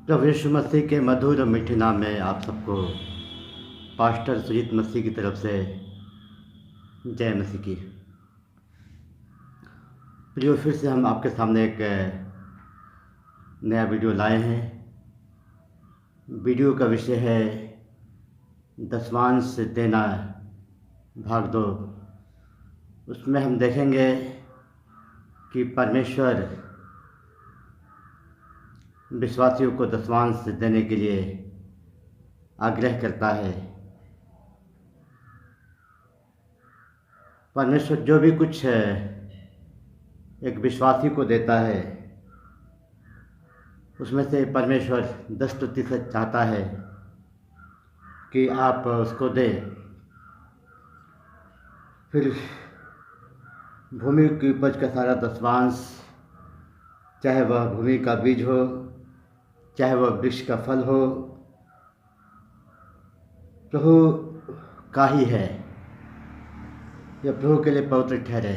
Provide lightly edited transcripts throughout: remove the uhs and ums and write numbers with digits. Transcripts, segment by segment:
प्रभु यीशु मसीह के मधुर और मीठे नाम में आप सबको पास्टर सुजीत मसीह की तरफ से जय मसीह की। प्रियो, फिर से हम आपके सामने एक नया वीडियो लाए हैं। वीडियो का विषय है दशमांश देना भाग 2। उसमें हम देखेंगे कि परमेश्वर विश्वासियों को दशमांश देने के लिए आग्रह करता है। परमेश्वर जो भी कुछ एक विश्वासी को देता है उसमें से परमेश्वर 10% चाहता है कि आप उसको दें। फिर भूमि की उपज का सारा दशमांश, चाहे वह भूमि का बीज हो, चाहे वह वृक्ष का फल हो, प्रभु का ही है। यह प्रभु के लिए पवित्र ठहरे।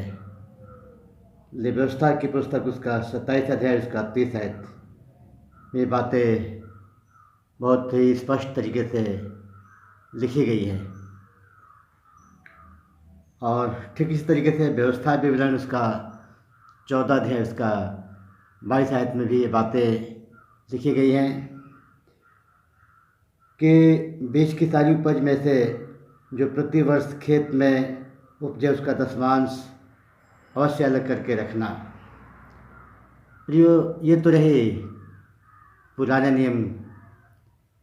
व्यवस्था की पुस्तक उसका 27 अध्याय उसका 30 आयत ये बातें बहुत ही स्पष्ट तरीके से लिखी गई है। और ठीक इसी तरीके से व्यवस्था विवरण उसका 14 अध्याय उसका 22 आयत में भी ये बातें लिखी गई हैं कि बीज की सारी उपज में से जो प्रति वर्ष खेत में उपजे उसका दशमांश अवश्य अलग करके रखना। प्रियो, ये तो रही पुराने नियम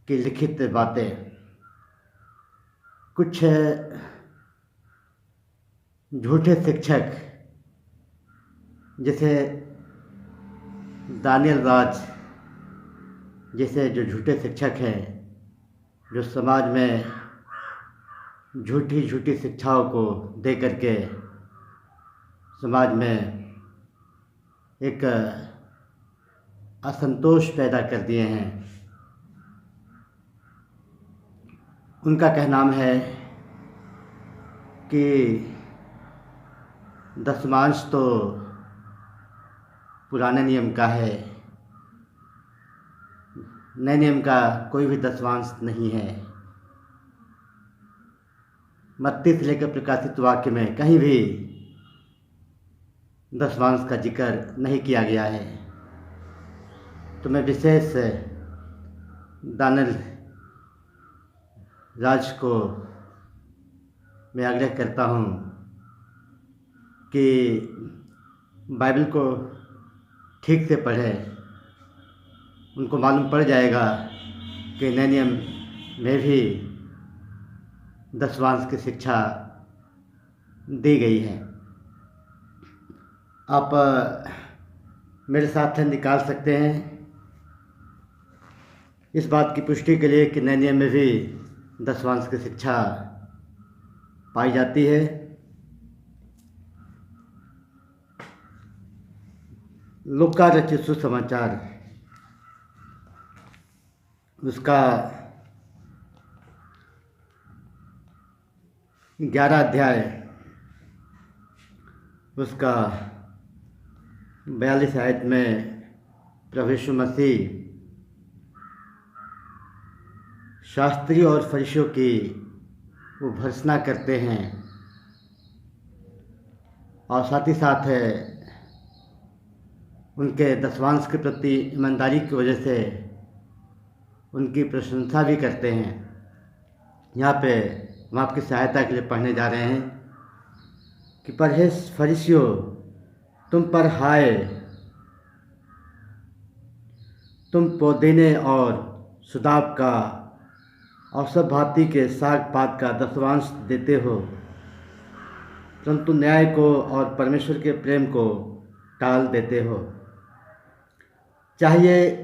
की लिखित बातें। कुछ झूठे शिक्षक जैसे दानियल राज जैसे जो झूठे शिक्षक हैं, जो समाज में झूठी शिक्षाओं को दे करके समाज में एक असंतोष पैदा कर दिए हैं। उनका कहना है कि दशमांश तो पुराने नियम का है, नए नियम का कोई भी दशमांश नहीं है। मत्ती से लेकर प्रकाशित वाक्य में कहीं भी दशमांश का जिक्र नहीं किया गया है। तो मैं विशेष दानियल राज को मैं आग्रह करता हूँ कि बाइबल को ठीक से पढ़ें। उनको मालूम पड़ जाएगा कि नए नियम में भी दशमांश की शिक्षा दी गई है। आप मेरे साथ निकाल सकते हैं इस बात की पुष्टि के लिए कि नए नियम में भी दशमांश की शिक्षा पाई जाती है। लूका रचित सुसमाचार उसका 11 अध्याय उसका 42 आयत में प्रभु यीशु मसीह शास्त्री और फरीसियों की वो भर्त्सना करते हैं और साथ ही साथ उनके दशमांश के प्रति ईमानदारी की वजह से उनकी प्रशंसा भी करते हैं। यहाँ पे हम आपकी सहायता के लिए पढ़ने जा रहे हैं कि परहेज फरीसियों, तुम पर हाय, तुम पुदीने और सुदाब का और सब भांति के साग पात का दशमांश देते हो, परंतु न्याय को और परमेश्वर के प्रेम को टाल देते हो। चाहिए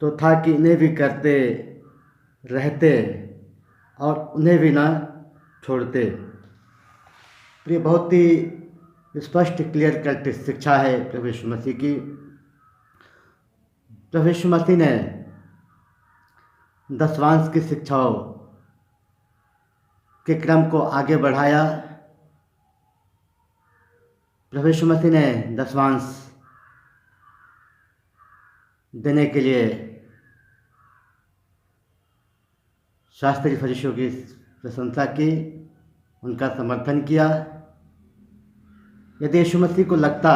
तो था कि इन्हें भी करते रहते और उन्हें भी ना छोड़ते। ये बहुत ही स्पष्ट क्लियर कट शिक्षा है प्रभु यीशु मसीह की। प्रभु यीशु मसीह ने दशमांश की शिक्षाओं के क्रम को आगे बढ़ाया। प्रभु यीशु मसीह ने दशमांश देने के लिए शास्त्रीय फरिश्तों की प्रशंसा की, उनका समर्थन किया। यदि यीशु मसीह को लगता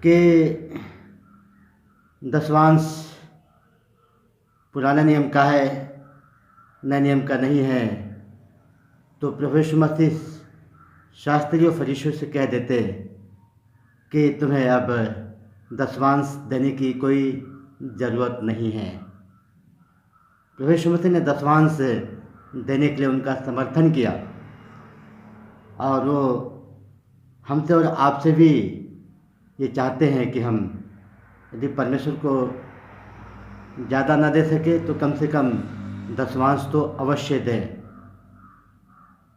कि दशवांश पुराने नियम का है, नए नियम का नहीं है, तो प्रभु यीशु मसीह शास्त्रियों और फरीसियों से कह देते कि तुम्हें अब दशवांश देने की कोई ज़रूरत नहीं है। प्रभु यीशु मसीह ने दशवांश देने के लिए उनका समर्थन किया, और वो हमसे और आपसे भी ये चाहते हैं कि हम यदि परमेश्वर को ज़्यादा ना दे सके तो कम से कम दशवांश तो अवश्य दें।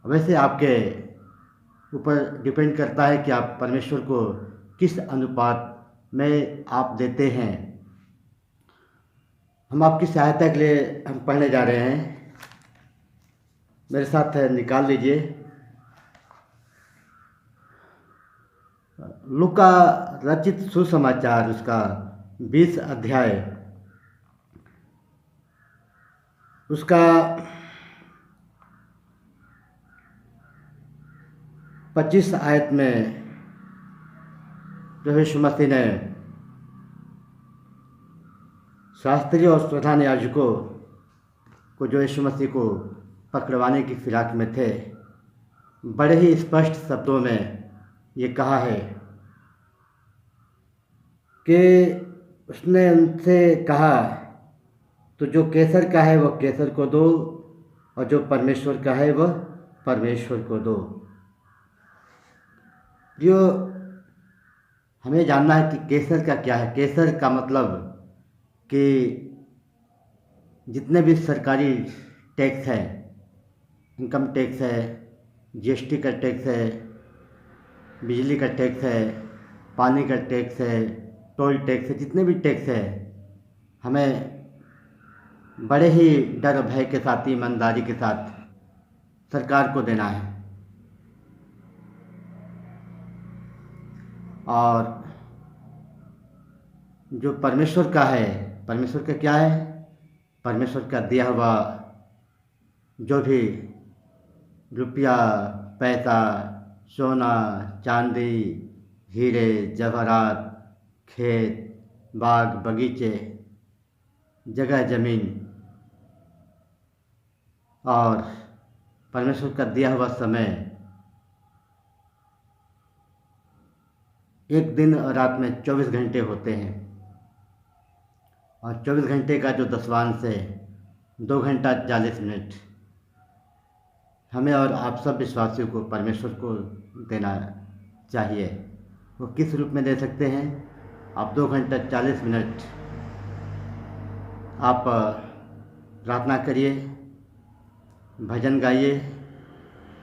वैसे आपके ऊपर डिपेंड करता है कि आप परमेश्वर को किस अनुपात में आप देते हैं। हम आपकी सहायता के लिए हम पढ़ने जा रहे हैं, मेरे साथ निकाल लीजिए लूका रचित सुसमाचार, उसका 20 अध्याय, उसका 25 आयत में प्रभु यीशु मसीह ने शास्त्रियों और प्रधान याजकों को, जो यीशु मसीह को पकड़वाने की फिराक में थे, बड़े ही स्पष्ट शब्दों में ये कहा है कि उसने उनसे कहा, तो जो केसर का है वह केसर को दो, और जो परमेश्वर का है वह परमेश्वर को दो। जो हमें जानना है कि केसर का क्या है। केसर का मतलब कि जितने भी सरकारी टैक्स है, इनकम टैक्स है, जीएसटी का टैक्स है, बिजली का टैक्स है, पानी का टैक्स है, टोल टैक्स है, जितने भी टैक्स है, हमें बड़े ही डर भय के साथ, ईमानदारी के साथ सरकार को देना है। और जो परमेश्वर का है, परमेश्वर का क्या है? परमेश्वर का दिया हुआ जो भी रुपया, पैसा, सोना, चांदी, हीरे जवाहरात, खेत, बाग बगीचे, जगह ज़मीन, और परमेश्वर का दिया हुआ समय, एक दिन और रात में 24 घंटे होते हैं, और 24 घंटे का जो दशवांश है 2 घंटा 40 मिनट हमें और आप सब विश्वासियों को परमेश्वर को देना चाहिए। वो किस रूप में दे सकते हैं? आप 2 घंटा 40 मिनट आप प्रार्थना करिए, भजन गाइए,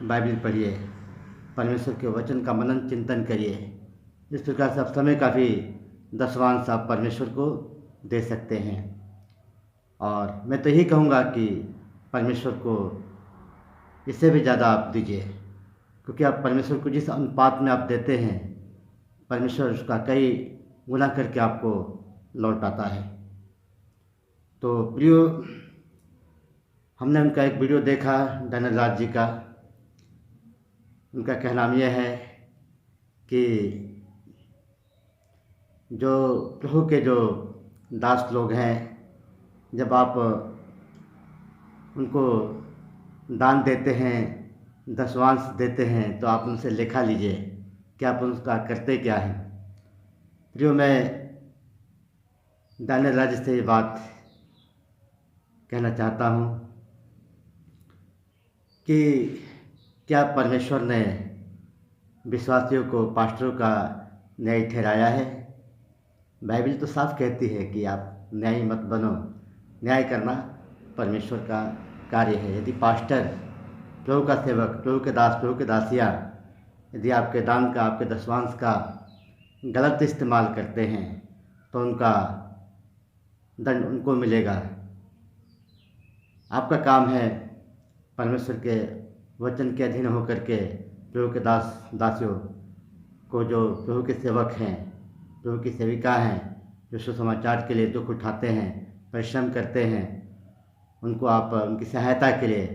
बाइबल पढ़िए, परमेश्वर के वचन का मनन चिंतन करिए। इस प्रकार से आप समय का भी दशवांश आप परमेश्वर को दे सकते हैं। और मैं तो यही कहूँगा कि परमेश्वर को इससे भी ज़्यादा आप दीजिए, क्योंकि आप परमेश्वर को जिस अनुपात में आप देते हैं, परमेश्वर उसका कई गुना करके आपको लौटाता है। तो प्रियो, हमने उनका एक वीडियो देखा, डैनियल राज जी का। उनका कहना यह है कि जो प्रभु के जो दास लोग हैं, जब आप उनको दान देते हैं, दशवांश देते हैं, तो आप उनसे लेखा लीजिए कि आप उसका करते क्या हैं। प्रियो, मैं डैनियल राज से ये बात कहना चाहता हूँ कि क्या परमेश्वर ने विश्वासियों को पास्टरों का न्याय ठहराया है? बाइबल तो साफ कहती है कि आप न्यायी मत बनो। न्याय करना परमेश्वर का कार्य है। यदि पास्टर, प्रभु का सेवक, प्रभु के दास, प्रभु के दासियाँ यदि आपके दान का, आपके दशवांश का गलत इस्तेमाल करते हैं तो उनका दंड उनको मिलेगा। आपका काम है परमेश्वर के वचन के अधीन होकर के प्रभु के दास दासियों को, जो प्रभु के सेवक हैं, प्रभु की सेविका हैं, जो सुसमाचार के लिए दुख उठाते हैं, परिश्रम करते हैं, उनको आप उनकी सहायता के लिए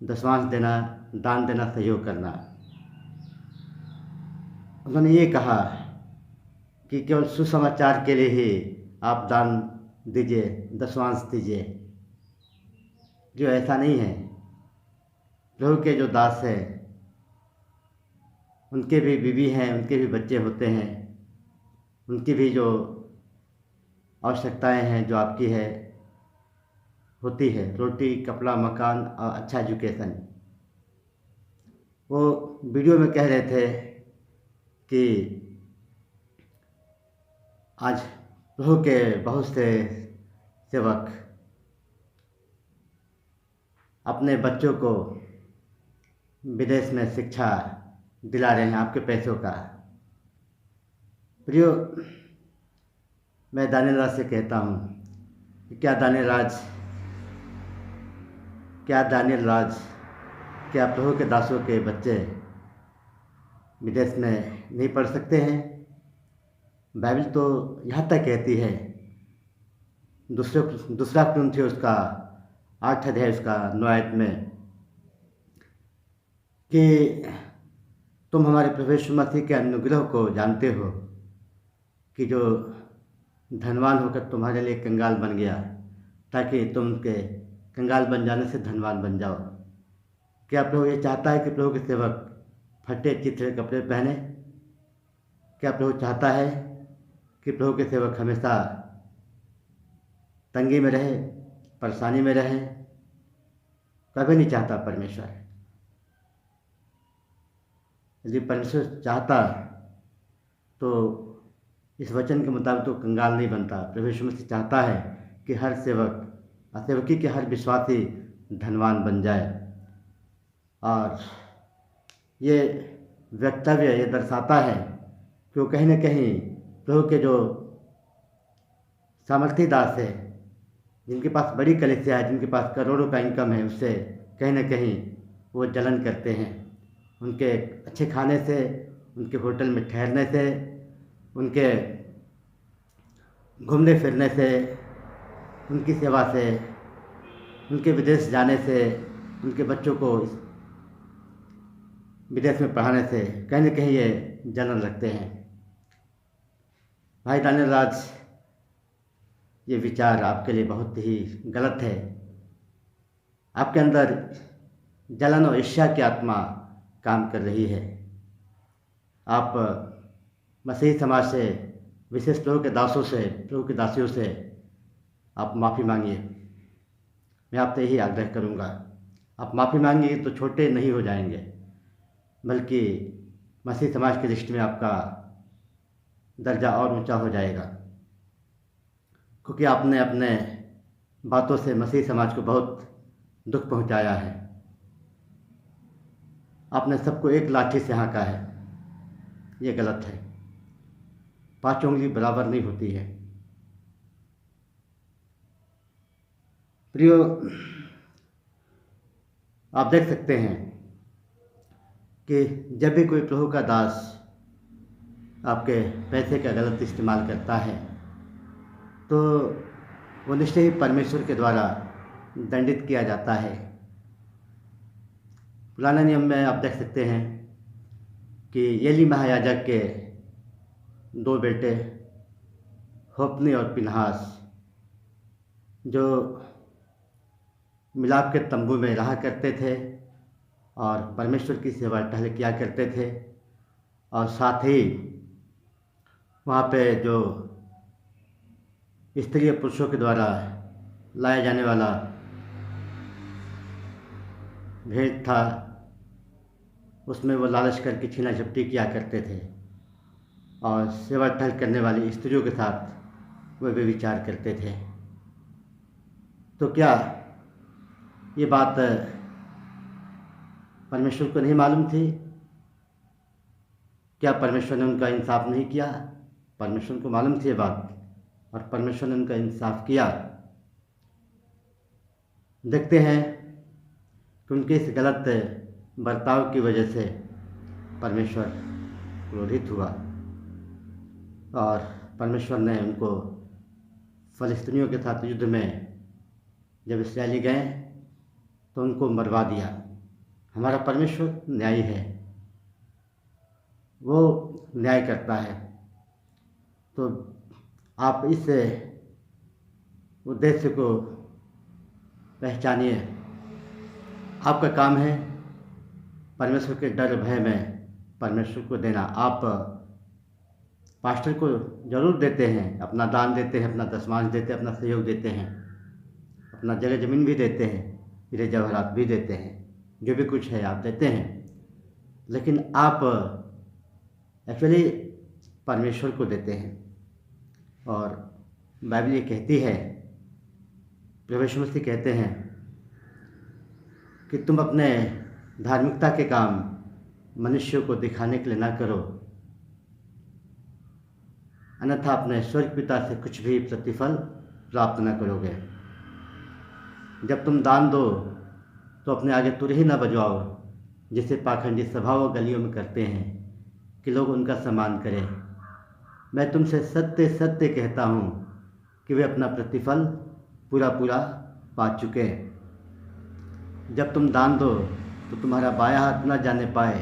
दशवांश देना, दान देना, सहयोग करना। उन्होंने ये कहा कि केवल सुसमाचार के लिए ही आप दान दीजिए, दशवांश दीजिए, जो ऐसा नहीं है। प्रभु के जो दास हैं उनके भी बीवी हैं, उनके भी बच्चे होते हैं, उनकी भी जो आवश्यकताएं हैं जो आपकी है होती है, रोटी, कपड़ा, मकान और अच्छा एजुकेशन। वो वीडियो में कह रहे थे कि आज प्रभु के बहुत से सेवक अपने बच्चों को विदेश में शिक्षा दिला रहे हैं आपके पैसों का। प्रियो, मैं दानियल राज से कहता हूँ कि क्या प्रभु के दासों के बच्चे विदेश में नहीं पढ़ सकते हैं? बाइबल तो यहाँ तक कहती है, दूसरा कुरिन्थियों उसका 8 अध्याय उसका 9 आयत में, कि तुम हमारे प्रभु यीशु मसीह के अनुग्रह को जानते हो कि जो धनवान होकर तुम्हारे लिए कंगाल बन गया, ताकि तुम के कंगाल बन जाने से धनवान बन जाओ। क्या प्रभु ये चाहता है कि प्रभु के सेवक फटे चिथड़े कपड़े पहने? क्या प्रभु चाहता है कि प्रभु के सेवक हमेशा तंगी में रहे, परेशानी में रहे? कभी नहीं चाहता परमेश्वर। यदि परमेश्वर चाहता तो इस वचन के मुताबिक तो कंगाल नहीं बनता। प्रभु यीशु मसीह चाहता है कि हर सेवक और सेवकी के हर विश्वासी धनवान बन जाए। और ये वक्तव्य ये दर्शाता है कि वो कहीं न कहीं प्रभु के जो सामर्थी दास है, जिनके पास बड़ी कलीसिया है, जिनके पास करोड़ों का इनकम है, उससे कहीं न कहीं वो जलन करते हैं। उनके अच्छे खाने से, उनके होटल में ठहरने से, उनके घूमने फिरने से, उनकी सेवा से, उनके विदेश जाने से, उनके बच्चों को विदेश में पढ़ाने से कहीं न कहीं ये जलन रखते हैं। भाई दानियल राज, ये विचार आपके लिए बहुत ही गलत है। आपके अंदर जलन और ईर्ष्या की आत्मा काम कर रही है। आप मसीही समाज से, विशेष प्रभु के दासों से, प्रभु की दासियों से आप माफ़ी मांगिए। मैं आपसे यही आग्रह करूँगा। आप माफ़ी मांगिए तो छोटे नहीं हो जाएंगे, बल्कि मसीही समाज की दृष्टि में आपका दर्जा और ऊंचा हो जाएगा, क्योंकि आपने अपने बातों से मसीही समाज को बहुत दुख पहुंचाया है। आपने सबको एक लाठी से हाँका है। ये गलत है। 5 उंगली बराबर नहीं होती है। प्रियो, आप देख सकते हैं कि जब भी कोई प्रभु का दास आपके पैसे का गलत इस्तेमाल करता है तो वो निश्चय ही परमेश्वर के द्वारा दंडित किया जाता है। पुराने नियम में आप देख सकते हैं कि एली महायाजक के 2 बेटे होप्नी और पिनहास, जो मिलाप के तंबू में रहा करते थे और परमेश्वर की सेवा टहल किया करते थे, और साथ ही वहाँ पे जो स्त्रीय पुरुषों के द्वारा लाया जाने वाला भेंट था, उसमें वो लालच करके छीना झपटी किया करते थे और सेवा टहल करने वाली स्त्रियों के साथ वे व्यभिचार करते थे। तो क्या ये बात परमेश्वर को नहीं मालूम थी? क्या परमेश्वर ने उनका इंसाफ नहीं किया? परमेश्वर को मालूम थी ये बात, और परमेश्वर ने उनका इंसाफ किया। देखते हैं कि उनके इस गलत बर्ताव की वजह से परमेश्वर क्रोधित हुआ और परमेश्वर ने उनको फ़लस्तीनियों के साथ युद्ध में जब इसराइली गए तो उनको मरवा दिया। हमारा परमेश्वर न्यायी है, वो न्याय करता है। तो आप इस उद्देश्य को पहचानिए। आपका काम है परमेश्वर के डर भय में परमेश्वर को देना। आप पास्टर को जरूर देते हैं, अपना दान देते हैं, अपना दशमांश देते हैं, अपना सहयोग देते हैं, अपना जगह ज़मीन भी देते हैं, हीरे जवाहरात भी देते हैं, जो भी कुछ है आप देते हैं। लेकिन आप एक्चुअली परमेश्वर को देते हैं। और बाइबल ये कहती है, प्रभु यीशु मसीह कहते हैं कि तुम अपने धार्मिकता के काम मनुष्यों को दिखाने के लिए ना करो, अन्यथा अपने स्वर्ग पिता से कुछ भी प्रतिफल प्राप्त न करोगे। जब तुम दान दो तो अपने आगे तुर ही न बजवाओ, जिसे पाखंडी सभा व गलियों में करते हैं कि लोग उनका सम्मान करें। मैं तुमसे सत्य सत्य कहता हूँ कि वे अपना प्रतिफल पूरा पूरा पा चुके। जब तुम दान दो तो तुम्हारा बायां हाथ न जाने पाए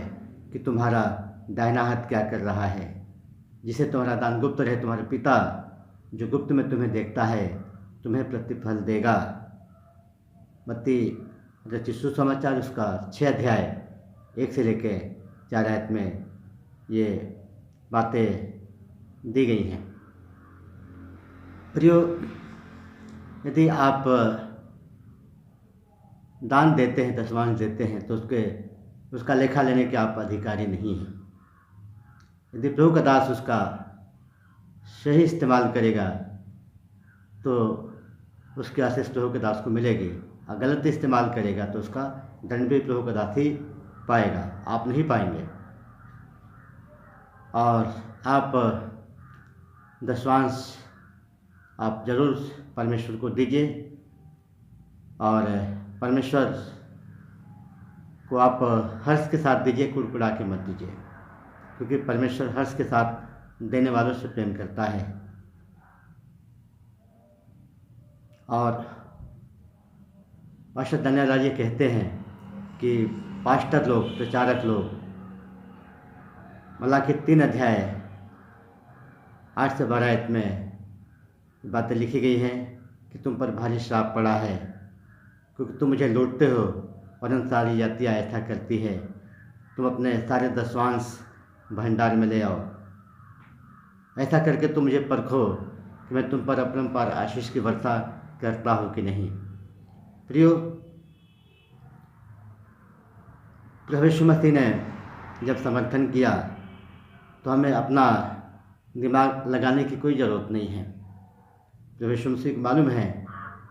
कि तुम्हारा दाहिना हाथ क्या कर रहा है। जिसे तुम्हारा दान गुप्त रहे, तुम्हारे पिता जो गुप्त में तुम्हें देखता है तुम्हें प्रतिफल देगा। मत्ती रचित सुसमाचार उसका 6 अध्याय 1 से लेकर 4 आयत में ये बातें दी गई हैं। प्रियो, यदि आप दान देते हैं, दशमांश देते हैं, तो उसका लेखा लेने के आप अधिकारी नहीं हैं। यदि प्रभु का दास उसका सही इस्तेमाल करेगा तो उसके आशीष प्रभु के दास को मिलेगी, और गलत इस्तेमाल करेगा तो उसका दंड भी प्रभु का दास ही पाएगा, आप नहीं पाएंगे। और आप दशमांश आप जरूर परमेश्वर को दीजिए, और परमेश्वर को आप हर्ष के साथ दीजिए, कुड़कुड़ा के मत दीजिए, क्योंकि परमेश्वर हर्ष के साथ देने वालों से प्रेम करता है। और पास्टर दनियल राज ये कहते हैं कि पास्टर लोग, प्रचारक लोग, मलाकी 3 अध्याय 8 से 12 आयत में बातें लिखी गई हैं कि तुम पर भारी श्राप पड़ा है, क्योंकि तुम मुझे लूटते हो और उन सारी जातियाँ ऐसा करती है। तुम अपने सारे दशमांश भंडार में ले आओ। ऐसा करके तुम मुझे परखो कि मैं तुम पर अपरंपार आशीष की वर्षा करता हूँ कि नहीं। प्रियो, प्रभु यीशु मसीह ने जब समर्थन किया तो हमें अपना दिमाग लगाने की कोई ज़रूरत नहीं है। प्रभु यीशु मसीह को मालूम है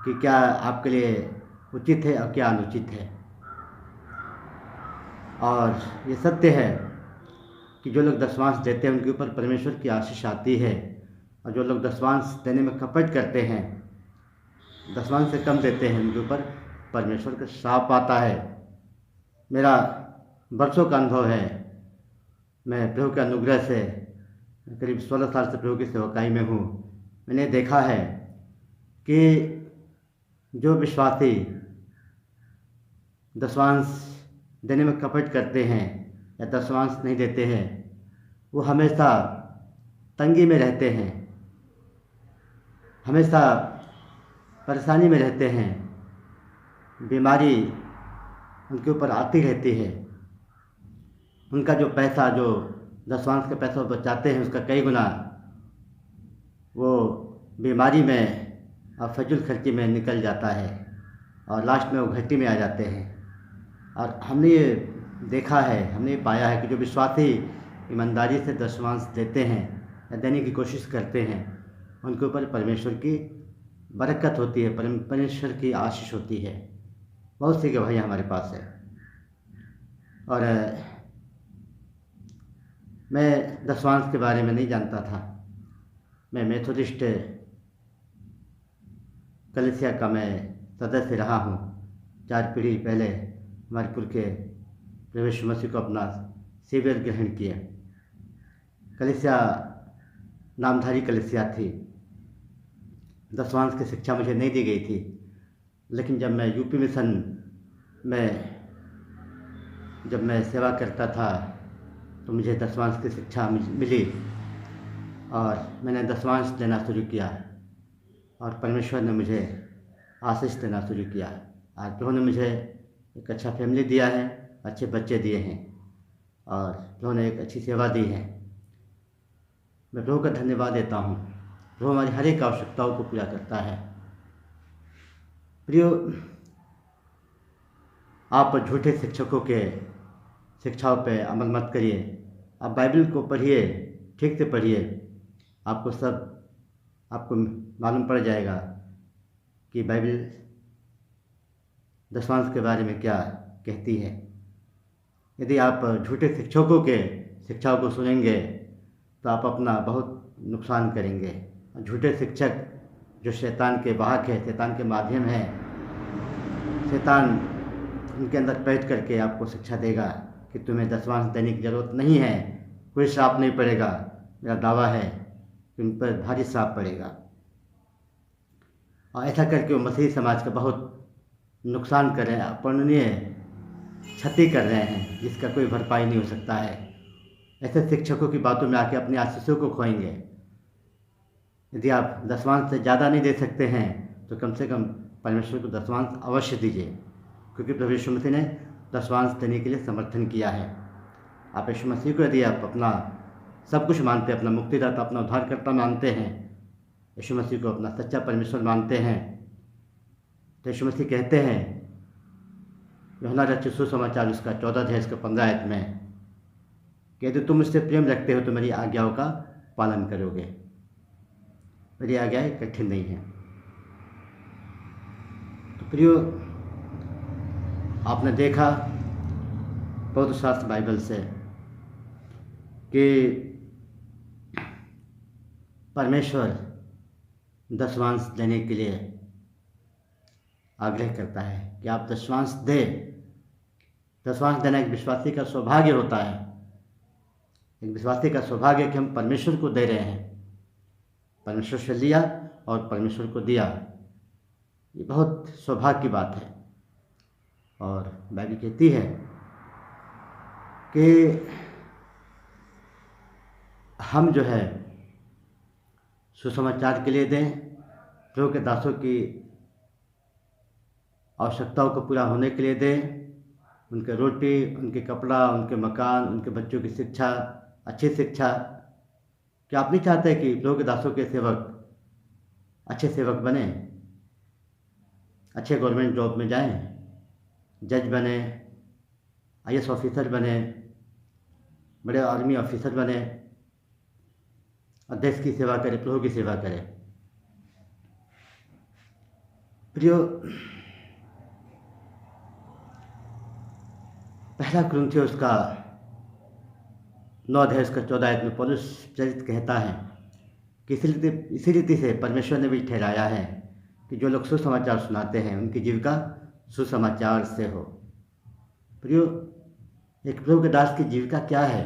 कि क्या आपके लिए उचित है और क्या अनुचित है। और ये सत्य है कि जो लोग दशमांश देते हैं उनके ऊपर परमेश्वर की आशीष आती है, और जो लोग दशमांश देने में कपट करते हैं, दशमांश से कम देते हैं, उनके ऊपर परमेश्वर का श्राप आता है। मेरा वर्षों का अनुभव है। मैं प्रभु के अनुग्रह से करीब 16 साल से प्रभु की सेवकाई में हूँ। मैंने देखा है कि जो विश्वासी दशमांश देने में कपट करते हैं या दशमांश नहीं देते हैं, वो हमेशा तंगी में रहते हैं, हमेशा परेशानी में रहते हैं, बीमारी उनके ऊपर आती रहती है। उनका जो पैसा, जो दशमांश का पैसा बचाते हैं, उसका कई गुना वो बीमारी में और फजूल खर्ची में निकल जाता है, और लास्ट में वो घट्टी में आ जाते हैं। और हमने ये देखा है, हमने ये पाया है कि जो विश्वासी ईमानदारी से दशमांश देते हैं या देने की कोशिश करते हैं, उनके ऊपर परमेश्वर की बरकत होती है, परमेश्वर की आशीष होती है। बहुत सी गवाही हमारे पास है। और मैं दशमांश के बारे में नहीं जानता था। मैं मेथोडिस्ट कलीसिया का मैं सदस्य रहा हूँ। 4 पीढ़ी पहले हमारे कुल के प्रभु यीशु मसीह को अपना सेवियर ग्रहण किए। कलीसिया नामधारी कलीसिया थी। दशमांश की शिक्षा मुझे नहीं दी गई थी, लेकिन जब मैं यूपी मिशन में जब मैं सेवा करता था तो मुझे दसवांश की शिक्षा मिली और मैंने दसवांश देना शुरू किया और परमेश्वर ने मुझे आशीष देना शुरू किया। आज प्रभु ने मुझे एक अच्छा फैमिली दिया है, अच्छे बच्चे दिए हैं और प्रभु ने एक अच्छी सेवा दी है। मैं प्रभु का धन्यवाद देता हूँ। प्रभु हमारी हर एक आवश्यकताओं को पूरा करता है। प्रियो, आप झूठे शिक्षकों के शिक्षाओं पे अमल मत करिए। आप बाइबल को पढ़िए, ठीक से पढ़िए, आपको मालूम पड़ जाएगा कि बाइबल दसवांश के बारे में क्या कहती है। यदि आप झूठे शिक्षकों के शिक्षाओं को सुनेंगे तो आप अपना बहुत नुकसान करेंगे। झूठे शिक्षक जो शैतान के वाहक है, शैतान के माध्यम है, शैतान उनके अंदर बैठ करके आपको शिक्षा देगा कि तुम्हें दसवांश देने की ज़रूरत नहीं है, कोई श्राप नहीं पड़ेगा। मेरा दावा है कि उन पर भारी श्राप पड़ेगा और ऐसा करके वो मसीही समाज का बहुत नुकसान कर रहे हैं, अपूर्णनीय क्षति कर रहे हैं जिसका कोई भरपाई नहीं हो सकता है। ऐसे शिक्षकों की बातों में आके अपने आशीषों को खोएंगे। यदि आप दसवांश से ज़्यादा नहीं दे सकते हैं तो कम से कम परमेश्वर को दसवांश अवश्य दीजिए, क्योंकि प्रभु यीशु मसीह ने दसवांश देने के लिए समर्थन किया है। आप यीशु मसीह को यदि आप अपना सब कुछ मानते हैं, अपना मुक्तिदाता, अपना उद्धारकर्ता मानते हैं, यीशु मसीह को अपना सच्चा परमेश्वर मानते हैं, तो यीशु मसीह कहते हैं यूहन्ना रचित सुसमाचार उसका 14 अध्याय इसका 15 आयत में कि यदि तुम मुझसे प्रेम रखते हो तो मेरी आज्ञाओं का पालन करोगे। मेरी आज्ञाएं कठिन नहीं है। तो प्रियो, आपने देखा पवित्र शास्त्र बाइबल से कि परमेश्वर दसवांश देने के लिए आग्रह करता है कि आप दसवांश दे। दसवांश देना एक विश्वासी का सौभाग्य होता है। एक विश्वासी का सौभाग्य कि हम परमेश्वर को दे रहे हैं। परमेश्वर से लिया और परमेश्वर को दिया, ये बहुत सौभाग्य की बात है। और बाइबल कहती है कि हम जो है सुसमाचार के लिए दें, प्रभु के दासों की आवश्यकताओं को पूरा होने के लिए दें, उनके रोटी, उनके कपड़ा, उनके मकान, उनके बच्चों की शिक्षा, अच्छी शिक्षा। क्या आप नहीं चाहते कि प्रभु के दासों के सेवक अच्छे सेवक बने, अच्छे गवर्नमेंट जॉब में जाएं, जज बने, IAS ऑफिसर बने, बड़े आर्मी ऑफिसर बने और देश की सेवा करें, प्रभु की सेवा करें। प्रियो, पहला कुरिन्थियों उसका 9 अध्याय उसका 14 आयत में पौलुस प्रेरित कहता है कि इसी रीति से परमेश्वर ने भी ठहराया है कि जो लोग सुसमाचार सुनाते हैं उनकी जीविका सुसमाचार से हो। प्रियो, एक प्रभु के दास की जीविका क्या है?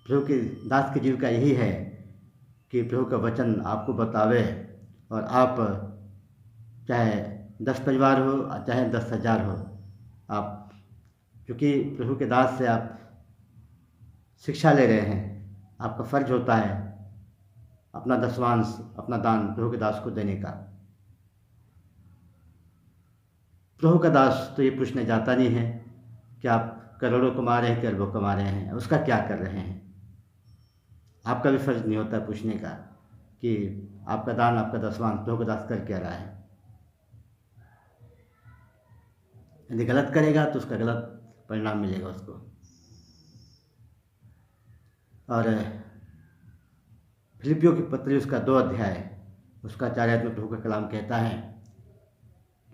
प्रभु के दास की जीविका यही है कि प्रभु का वचन आपको बतावे और आप चाहे 10 परिवार हो चाहे 10,000 हो, आप क्योंकि प्रभु के दास से आप शिक्षा ले रहे हैं, आपका फर्ज होता है अपना दसवांश, अपना दान प्रभु के दास को देने का। प्रभु का दास तो ये पूछने जाता नहीं है कि आप करोड़ों कमा रहे हैं कि अरबों कमा रहे हैं, उसका क्या कर रहे हैं। आपका भी फर्ज नहीं होता पूछने का कि आपका दान, आपका दसवांश प्रभु का दास कर क्या रहा है। यदि गलत करेगा तो उसका गलत परिणाम मिलेगा उसको। और फिलिपियों की पत्री उसका 2 अध्याय उसका 4 आयत में प्रभु का कलाम कहता है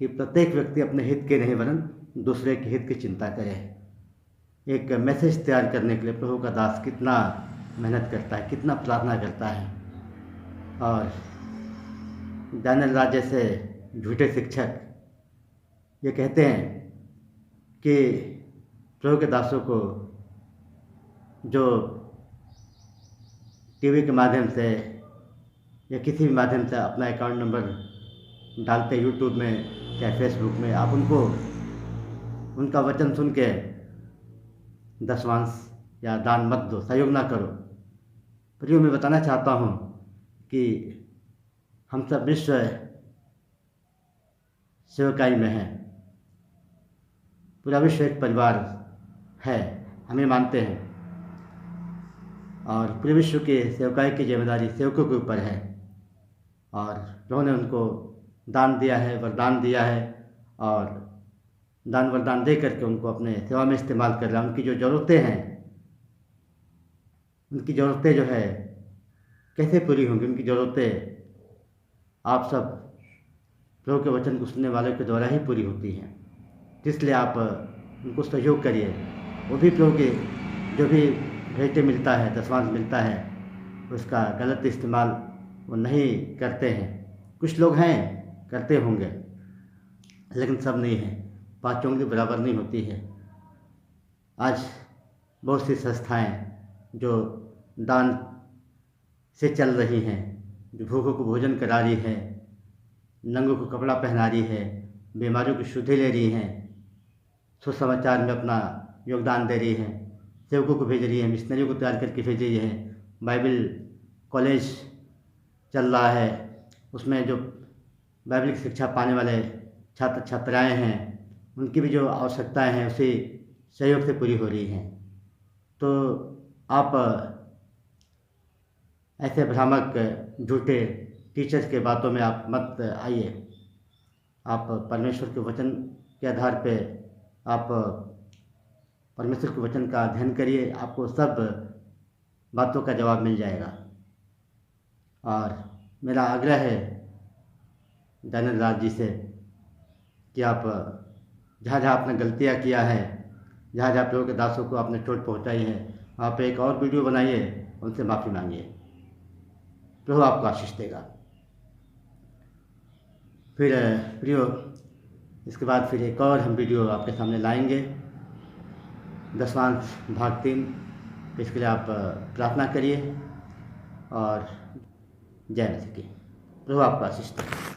कि प्रत्येक व्यक्ति अपने हित के नहीं वरन दूसरे के हित की चिंता करे। एक मैसेज तैयार करने के लिए प्रभु का दास कितना मेहनत करता है, कितना प्रार्थना करता है। और दानियल राज जैसे झूठे शिक्षक ये कहते हैं कि प्रभु के दासों को जो टीवी के माध्यम से या किसी भी माध्यम से अपना अकाउंट नंबर डालते यूट्यूब में चाहे फेसबुक में, आप उनको उनका वचन सुन के दशवांश या दान मत दो, सहयोग ना करो। प्रियो, मैं बताना चाहता हूँ कि हम सब विश्व सेवकाई में हैं। पूरा विश्व एक परिवार है, हमें मानते हैं, और पूरे विश्व के सेवकाई की जिम्मेदारी सेवकों के ऊपर है। और प्रभु ने उनको दान दिया है, वरदान दिया है, और दान वरदान दे करके उनको अपने सेवा में इस्तेमाल कर रहा है। उनकी जो ज़रूरतें हैं, उनकी ज़रूरतें जो है कैसे पूरी होंगी? उनकी ज़रूरतें आप सब प्रभु के वचन को सुनने वालों के द्वारा ही पूरी होती हैं। इसलिए आप उनको सहयोग करिए। वो भी प्रभु के जो भी भेंटें मिलता है, दशवांश मिलता है, उसका गलत इस्तेमाल वो नहीं करते हैं। कुछ लोग हैं करते होंगे, लेकिन सब नहीं हैं। पाँचों की बराबर नहीं होती है। आज बहुत सी संस्थाएं जो दान से चल रही हैं, जो भूखों को भोजन करा रही है, नंगों को कपड़ा पहना रही है, बीमारियों की शुद्धि ले रही हैं, सुसमाचार में अपना योगदान दे रही हैं, सेवकों को भेज रही है, मिशनरियों को तैयार करके भेज रही है, बाइबल कॉलेज चल रहा है, उसमें जो बाइबल की शिक्षा पाने वाले छात्र छात्राएं हैं, उनकी भी जो आवश्यकताएं हैं उसी सहयोग से पूरी हो रही हैं। तो आप ऐसे भ्रामक झूठे टीचर्स के बातों में आप मत आइए। आप परमेश्वर के वचन के आधार पे आप परमेश्वर के वचन का अध्ययन करिए, आपको सब बातों का जवाब मिल जाएगा। और मेरा आग्रह है डैनियल राज जी से कि आप जहाँ जहाँ आपने गलतियाँ किया है, जहाँ जहाँ प्रभु के दासों को आपने चोट पहुँचाई है, वहाँ पे एक और वीडियो बनाइए, उनसे माफ़ी मांगिए। प्रभु आपको आशीष देगा। फिर प्रियो, इसके बाद फिर एक और हम वीडियो आपके सामने लाएंगे, दशवांश भाग 3। इसके लिए आप प्रार्थना करिए और जय मसीह की। प्रभु आपको आशीष देगा।